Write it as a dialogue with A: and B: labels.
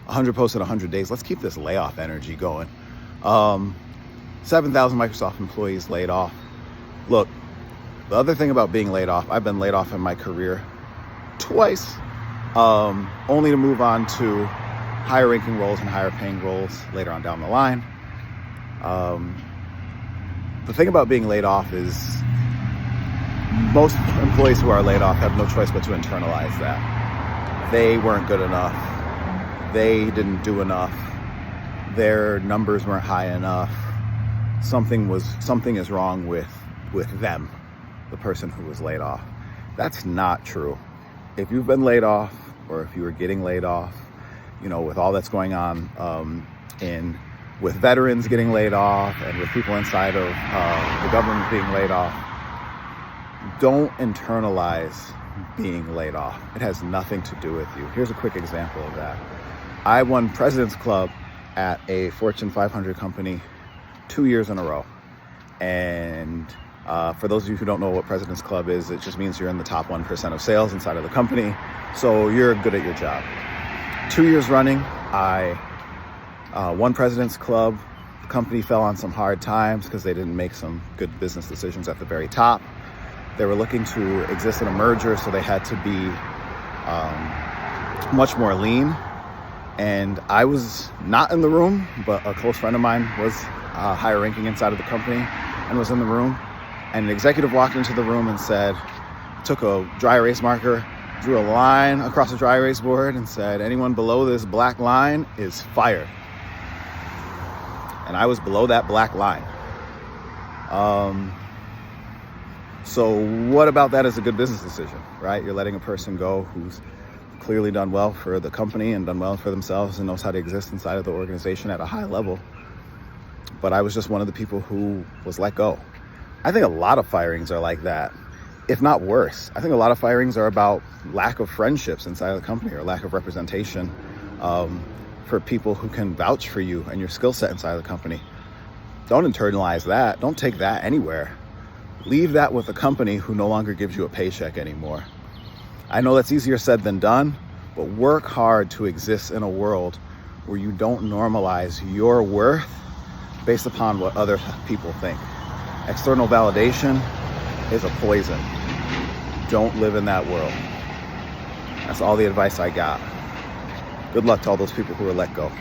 A: 100 posts in 100 days. Let's keep this layoff energy going. 7,000 Microsoft employees laid off. Look, the other thing about being laid off, I've been laid off in my career twice, only to move on to higher ranking roles and higher paying roles later on down the line. The thing about being laid off is most employees who are laid off have no choice but to internalize that. They weren't good enough. They didn't do enough. Their numbers weren't high enough. Something is wrong with them, the person who was laid off. That's not true. If you've been laid off, or if you were getting laid off, with all that's going on with veterans getting laid off and with people inside of the government being laid off, don't internalize being laid off. It has nothing to do with you. Here's a quick example of that. I won President's Club at a Fortune 500 company 2 years in a row. And for those of you who don't know what President's Club is, it just means you're in the top 1% of sales inside of the company. So you're good at your job. 2 years running, I won President's Club. The company fell on some hard times because they didn't make some good business decisions at the very top. They were looking to exist in a merger, so they had to be much more lean. And I was not in the room, but a close friend of mine was higher ranking inside of the company and was in the room. And an executive walked into the room and took a dry erase marker, drew a line across the dry erase board and said, anyone below this black line is fired. And I was below that black line. So what about that is a good business decision, right? You're letting a person go who's clearly done well for the company and done well for themselves and knows how to exist inside of the organization at a high level. But I was just one of the people who was let go. I think a lot of firings are like that, if not worse. I think a lot of firings are about lack of friendships inside of the company or lack of representation for people who can vouch for you and your skill set inside of the company. Don't internalize that. Don't take that anywhere. Leave that with a company who no longer gives you a paycheck anymore. I know that's easier said than done, but work hard to exist in a world where you don't normalize your worth based upon what other people think. External validation is a poison. Don't live in that world. That's all the advice I got. Good luck to all those people who were let go.